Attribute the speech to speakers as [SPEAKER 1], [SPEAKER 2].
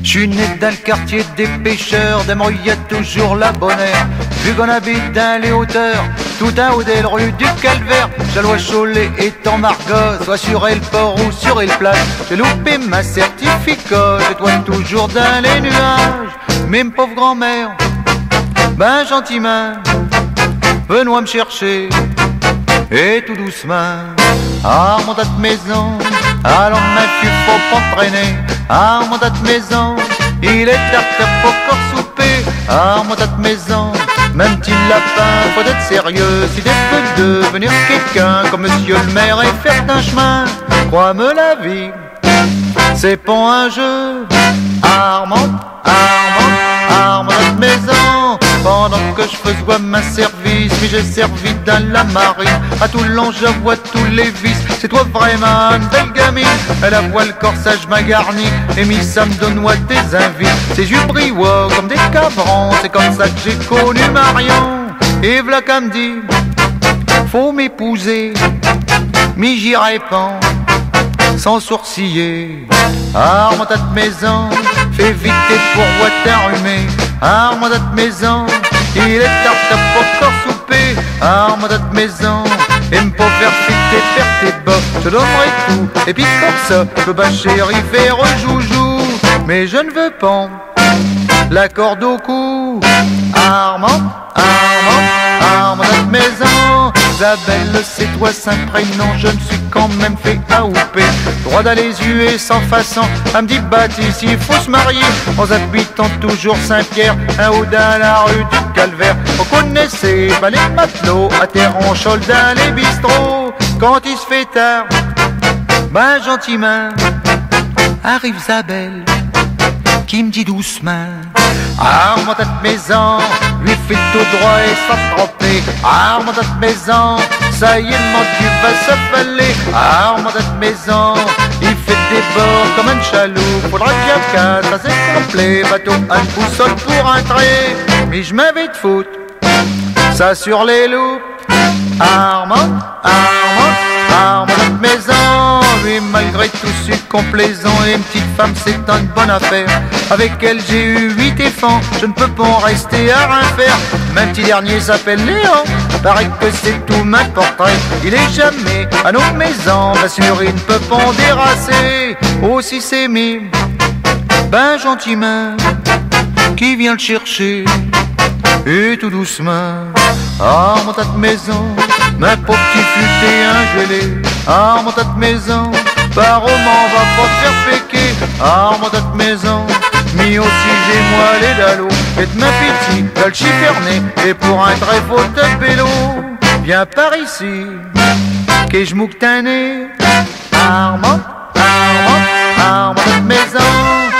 [SPEAKER 1] J'suis né dans le quartier des pêcheurs, des il y a toujours la bonne heure. Vu qu'on habite dans les hauteurs, tout en haut des rues du Calvaire. Jalois Cholet étant Margot, soit sur le port ou sur le plage. J'ai loupé ma certificat, j'étoile toujours dans les nuages. Même pauvre grand-mère, ben gentiment, venez me chercher. Et tout doucement, à mon date maison, alors maintenant faut pas traîner. À mon date maison, il est tard, faut encore souper. À mon date maison, même petit lapin, faut être sérieux. Si tu veux devenir quelqu'un comme monsieur le maire et faire un chemin, crois-me la vie, c'est pas un jeu. Armand, notre maison, pendant que je faisais ma service, mais j'ai servi dans la marine. À Toulon, je vois tous les vices. C'est toi vraiment une belle gamine. Elle a voit le corsage m'a garni, et mis ça me donne moi tes invites. Ses yeux brillent comme des cabrons, c'est comme ça que j'ai connu Marion. Et v'là qu'elle me dit, faut m'épouser, mais j'y réponds sans sourciller. Arme ta maison, fais vite tes pourboires t'arrumer. Arme ta maison, il est tard, t'as pas encore soupé. Arme ta maison, aime pas faire fitter, faire tes bas. Je donnerai tout, et puis comme ça, je peux bâcher, faire joujou. Mais je ne veux pas la corde au cou. Armand, notre maison. Isabelle, c'est toi cinq prénoms, je me suis quand même fait aouper. Droit dans les yeux et sans façon, elle me dit Baptiste, il faut se marier. En habitant toujours Saint-Pierre, un haut dans la rue du Calvaire. On connaissait pas les matelots, à terre en chol dans les bistrots. Quand il se fait tard, ben gentiment, arrive Isabelle, qui me dit doucement, arme ta maison, lui fait tout droit et sans tromper. Arme ta maison, ça y est, mon Dieu va s'affaler. Arme ta maison, il fait des bords comme un chaloupe. Faudra qu'il y a ça c'est complet. Bateau, un boussole pour entrer. Mais je m'avais de foutre, ça sur les loupes. Arme ta maison, lui malgré tout c'est complaisant. Et une petite femme c'est une bonne affaire. Avec elle j'ai eu 8 enfants, je ne peux pas en rester à rien faire. Mon petit dernier s'appelle Léon, paraît que c'est tout ma portrait. Il est jamais à nos maisons, bien sûr il ne peut pas en déracer. Aussi c'est mime, ben gentiment, qui vient le chercher. Et tout doucement, arme ta maison, ma pauvre petit futé ingelé. Arme ta maison, par roman va pas te faire péquer. Arme ta maison, mais aussi j'ai moi les dallots. Faites ma pitié, t'as le chiferné, et pour un très faute de pélo. Viens par ici, que je mouque ta nez. Arme ta maison.